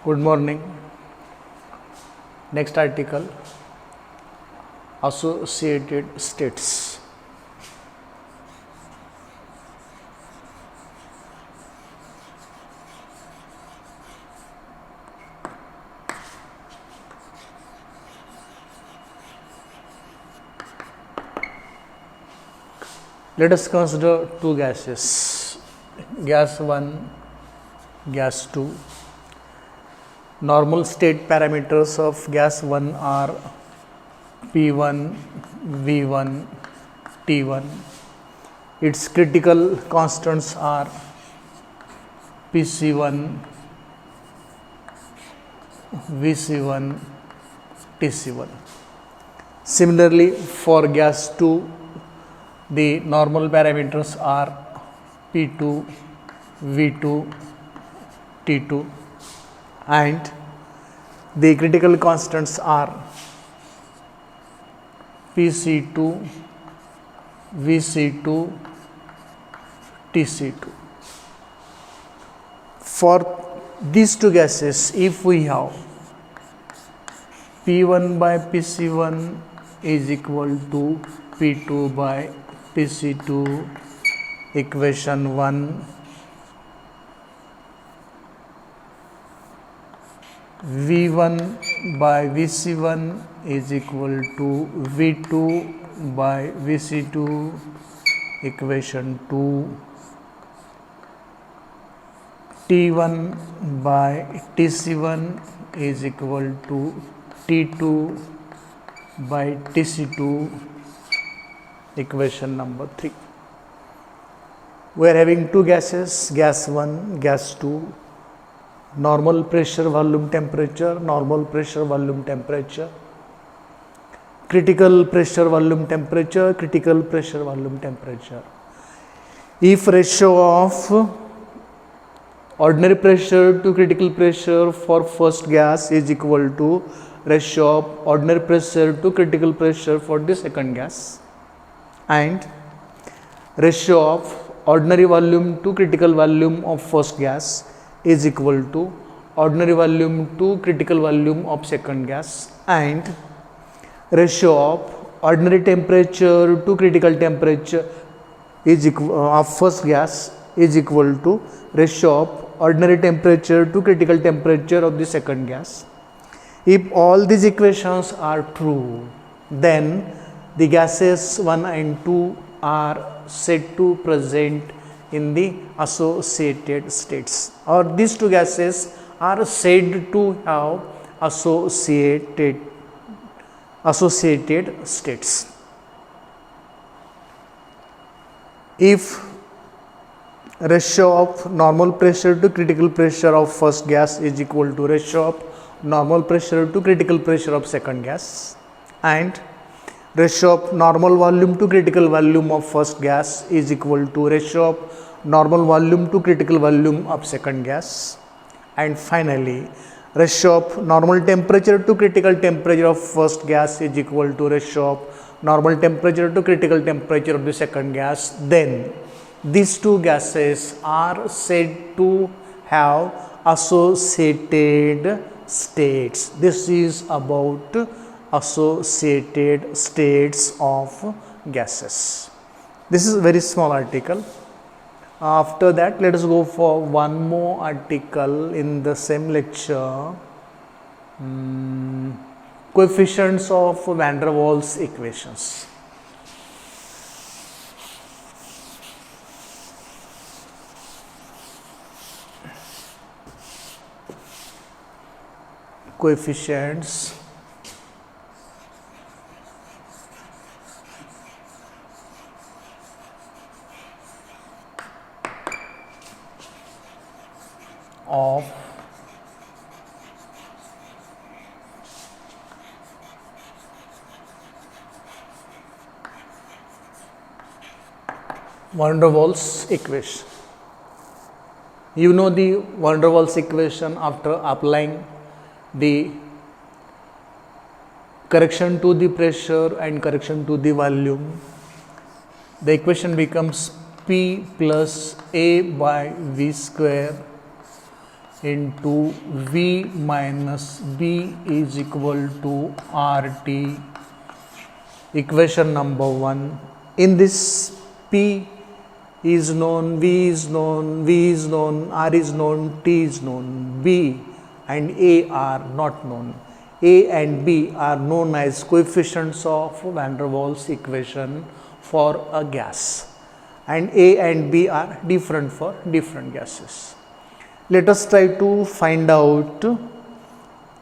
Good morning. Next article, associated states. Let us consider two gases, gas 1, gas 2. Normal state parameters of gas 1 are P1, V1, T1. Its critical constants are PC1, VC1, TC1. Similarly, for gas 2, the normal parameters are P2, V2, T2, and the critical constants are PC2, VC2, TC2. For these two gases, if we have P1 by PC1 is equal to P2 by PC2, equation 1, V1 by VC1 is equal to V2 by VC2, equation 2, T1 by TC1 is equal to T2 by TC2, equation number 3. We are having two gases, gas 1, gas 2, normal pressure, volume, temperature, normal pressure, volume, temperature, critical pressure, volume, temperature, critical pressure, volume, temperature. If ratio of ordinary pressure to critical pressure for first gas is equal to ratio of ordinary pressure to critical pressure for the second gas, and ratio of ordinary volume to critical volume of first gas is equal to ordinary volume to critical volume of second gas, and ratio of ordinary temperature to critical temperature is of first gas is equal to ratio of ordinary temperature to critical temperature of the second gas. If all these equations are true, then the gases 1 and 2 are said to present in the associated states, or these two gases are said to have associated states. If ratio of normal pressure to critical pressure of first gas is equal to ratio of normal pressure to critical pressure of second gas, and ratio of normal volume to critical volume of first gas is equal to ratio of normal volume to critical volume of second gas, and finally ratio of normal temperature to critical temperature of first gas is equal to ratio of normal temperature to critical temperature of the second gas, then these two gases are said to have associated states. This is about associated states of gases. This is a very small article. After that, let us go for one more article in the same lecture. Coefficients of van der Waals equations. Coefficients of van der Waals equation. You know the van der Waals equation after applying the correction to the pressure and correction to the volume. The equation becomes P plus A by V square into V minus B is equal to RT. Equation number 1. In this, P is known, V is known, V is known, R is known, T is known, B and A are not known. A and B are known as coefficients of van der Waals equation for a gas, and A and B are different for different gases. Let us try to find out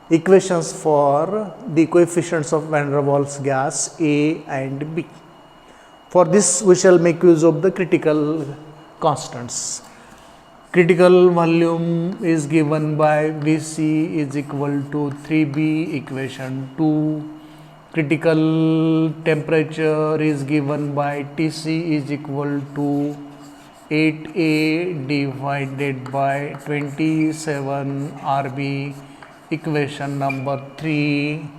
equations for the coefficients of van der Waals gas A and B. For this, we shall make use of the critical constants. Critical volume is given by Vc is equal to 3B, equation 2. Critical temperature is given by Tc is equal to 8A divided by 27 Rb, equation number 3.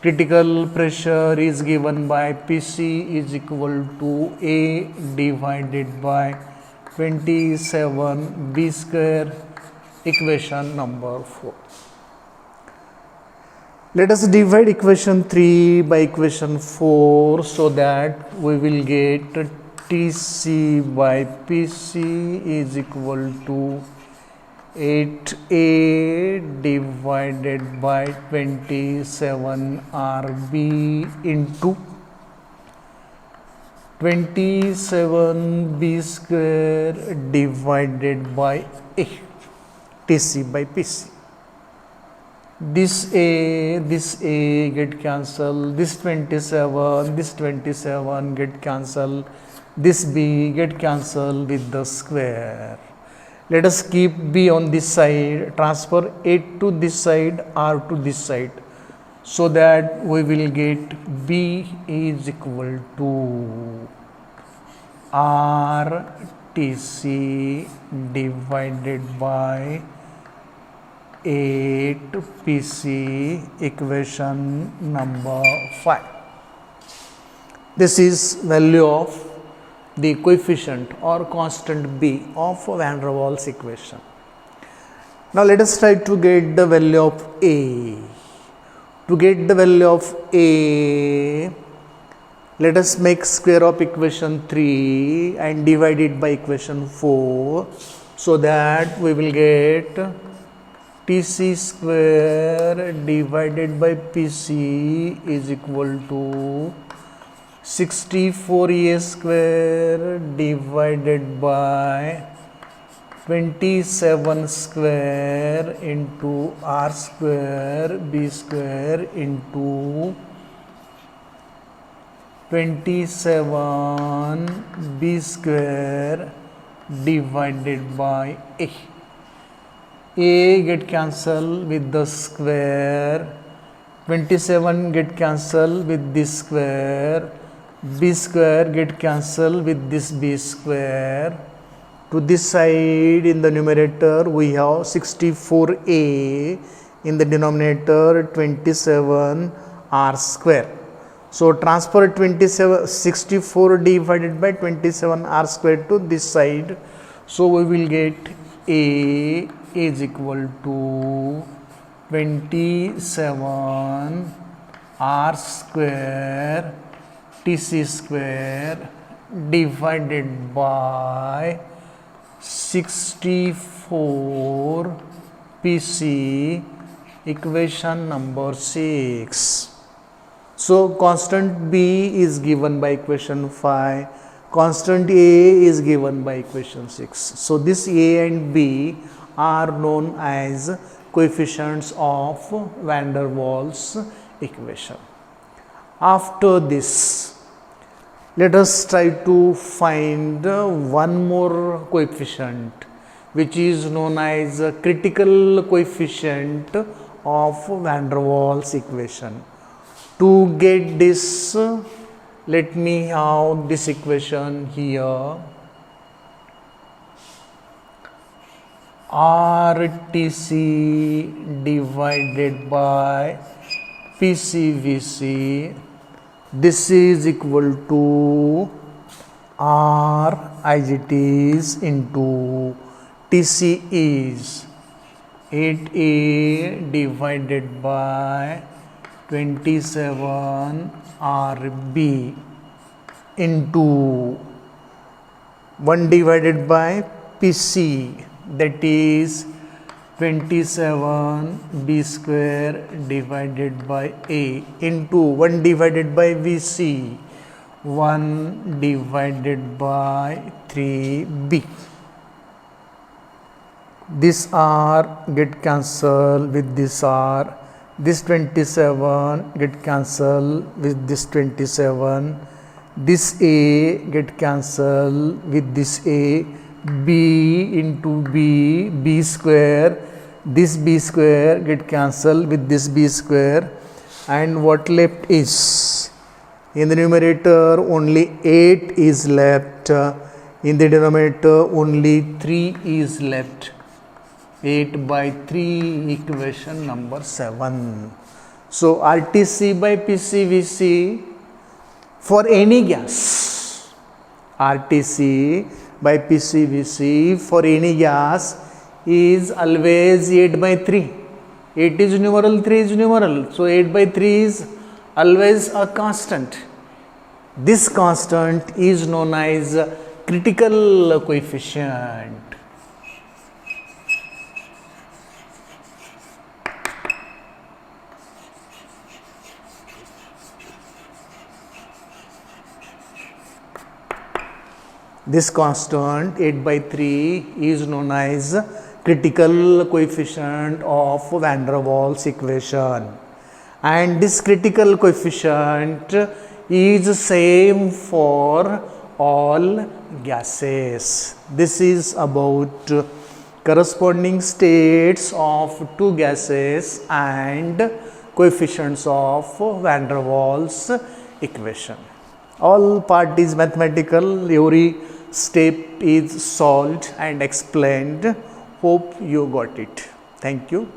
Critical pressure is given by Pc is equal to A divided by 27 B square, equation number 4. Let us divide equation 3 by equation 4 so that we will get Tc by Pc is equal to 8A divided by 27 Rb into 27 B square divided by A, Tc by Pc. This A get cancelled, this 27 get cancelled, this B get cancelled with the square. Let us keep B on this side, transfer 8 to this side, R to this side, so that we will get B is equal to RTC divided by 8PC, equation number 5. This is value of the coefficient or constant B of van der Waals equation. Now let us try to get the value of A. To get the value of A, let us make square of equation 3 and divide it by equation 4, so that we will get Tc square divided by Pc is equal to 64A square divided by 27 square into R square B square into 27 B square divided by A. A get cancelled with the square, 27 get cancelled with this square, B square get cancelled with this B square. To this side in the numerator we have 64A, in the denominator 27 R square. So transfer 64 divided by 27 R square to this side. So we will get A is equal to 27 R square Tc square divided by 64 Pc, equation number 6. So constant B is given by equation 5, constant A is given by equation 6. So this A and B are known as coefficients of van der Waals equation. After this, let us try to find one more coefficient, which is known as a critical coefficient of van der Waals equation. To get this, let me have this equation here. RTC divided by PCVC, this is equal to R as it is into TC is 8a divided by 27 RB into 1 divided by PC, that is 27 B square divided by A into 1 divided by VC, 1 divided by 3B. This R get cancelled with this R, this 27 get cancelled with this 27, this A get cancelled with this A, B into B, B square, this B square get cancelled with this B square, and what left is, in the numerator only 8 is left, in the denominator only 3 is left. 8 by 3, equation number 7. So RTC by PCVC for any gas, RTC by PCVC for any gas is always 8 by 3. 8 is numeral, 3 is numeral. So 8 by 3 is always a constant. This constant is known as critical coefficient. This constant 8 by 3 is known as critical coefficient of Van der Waals equation, and this critical coefficient is same for all gases. This is about corresponding states of two gases and coefficients of Van der Waals equation. All part is mathematical, every step is solved and explained. Hope you got it. Thank you.